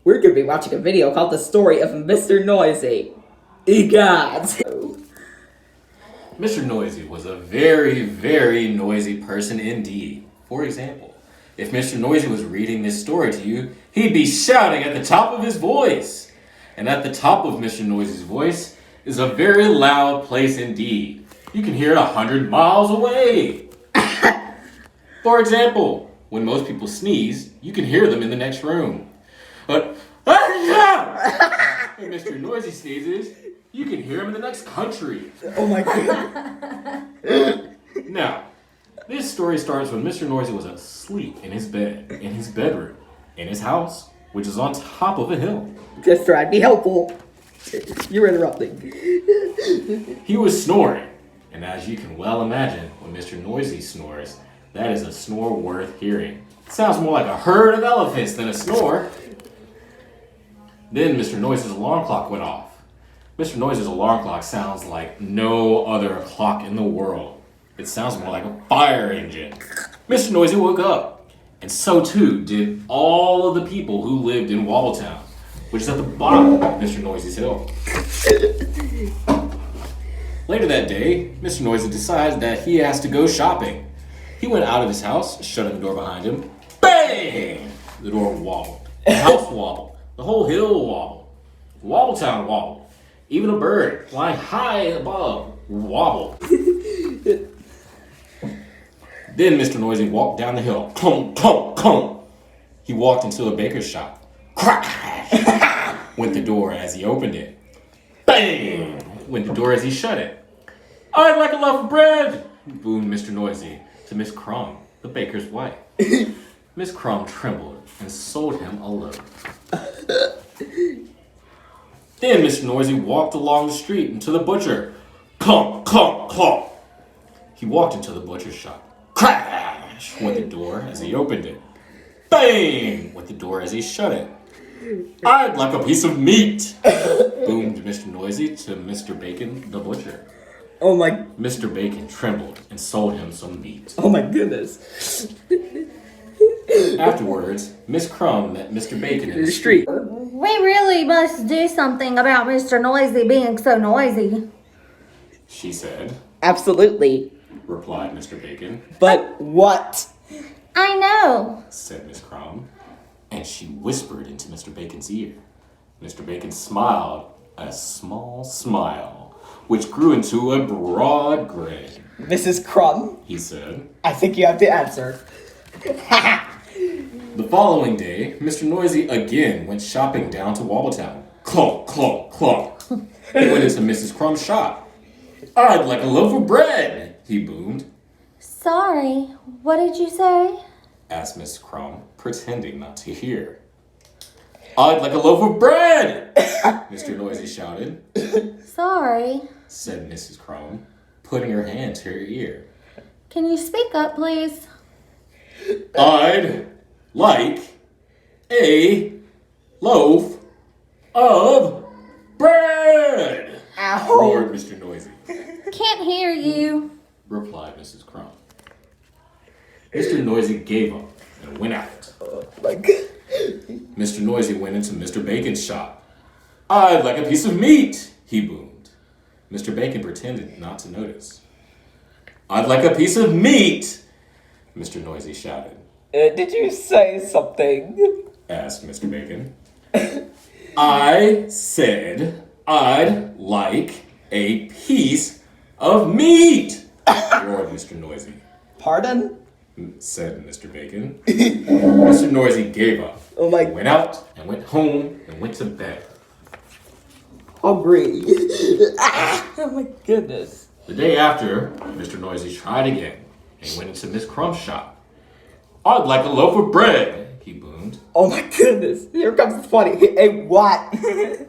We're going to be watching a video called The Story of Mr. Noisy. Egods. Mr. Noisy was a very, very noisy person indeed. For example, if Mr. Noisy was reading this story to you, he'd be shouting at the top of his voice. And at the top of Mr. Noisy's voice is a very loud place indeed. You can hear it 100 miles away. For example, when most people sneeze, you can hear them in the next room. But when Mr. Noisy sneezes, you can hear him in the next country. Oh my god. Now, this story starts when Mr. Noisy was asleep in his bed, in his bedroom, in his house, which is on top of a hill. Just try to be helpful. You're interrupting. He was snoring, and as you can well imagine, when Mr. Noisy snores, that is a snore worth hearing. It sounds more like a herd of elephants than a snore. Then Mr. Noisy's alarm clock went off. Mr. Noisy's alarm clock sounds like no other clock in the world. It sounds more like a fire engine. Mr. Noisy woke up, and so too did all of the people who lived in Wobbletown, which is at the bottom of Mr. Noisy's hill. Later that day, Mr. Noisy decides that he has to go shopping. He went out of his house, shutting the door behind him. Bang! The door wobbled. The house wobbled. The whole hill wobbled. Wobbletown wobbled. Even a bird flying high above wobbled. Then Mr. Noisy walked down the hill. Clunk, clunk, clunk. He walked into a baker's shop. Crash! Went the door as he opened it. Bang! Went the door as he shut it. I'd like a loaf of bread! Boomed Mr. Noisy to Miss Crumb, the baker's wife. Miss Crumb trembled and sold him a loaf. Then Mr. Noisy walked along the street into the butcher. Clunk, clunk, clunk. He walked into the butcher's shop. Crash! Went the door as he opened it. Bang! Went the door as he shut it. I'd like a piece of meat! Boomed Mr. Noisy to Mr. Bacon, the butcher. Oh my... Mr. Bacon trembled and sold him some meat. Oh my goodness. Afterwards, Miss Crumb met Mr. Bacon in the street. We really must do something about Mr. Noisy being so noisy. She said. Absolutely. Replied Mr. Bacon. But what? I know, said Miss Crumb. And she whispered into Mr. Bacon's ear. Mr. Bacon smiled a small smile, which grew into a broad grin. Mrs. Crumb, he said. I think you have the answer. The following day, Mr. Noisy again went shopping down to Wobbletown. Clunk, clunk, clunk. He went into Mrs. Crumb's shop. I'd like a loaf of bread, he boomed. Sorry, what did you say? Asked Miss Crumb, pretending not to hear. I'd like a loaf of bread, Mr. Noisy shouted. Sorry. Said Mrs. Crumb, putting her hand to her ear. Can you speak up, please? I'd like a loaf of bread, Ow. roared Mr. Noisy. Can't hear you. Replied Mrs. Crumb. Mr. Noisy gave up and went out. Oh my god. Mr. Noisy went into Mr. Bacon's shop. I'd like a piece of meat, he boomed. Mr. Bacon pretended not to notice. I'd like a piece of meat, Mr. Noisy shouted. Did you say something? Asked Mr. Bacon. I said I'd like a piece of meat, roared Mr. Noisy. Pardon? Said Mr. Bacon. Mr. Noisy gave up. Oh my... Went out and went home and went to bed. Hungry. Oh my goodness. The day after, Mr. Noisy tried again and went into Miss Crumb's shop. I'd like a loaf of bread, he boomed. Oh my goodness. Here comes the funny. Hey, what?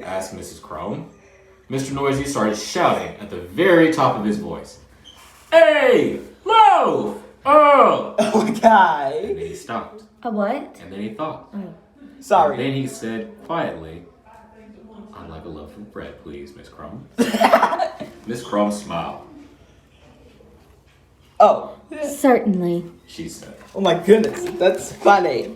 Asked Mrs. Crumb. Mr. Noisy started shouting at the very top of his voice. Hey, loaf! Oh! Oh my god. And then he stopped. A what? And then he thought. Sorry. And then he said quietly, I'd like a loaf of bread, please, Miss Crumb. Miss Crumb smiled. Oh. Certainly. She said. Oh my goodness. That's funny.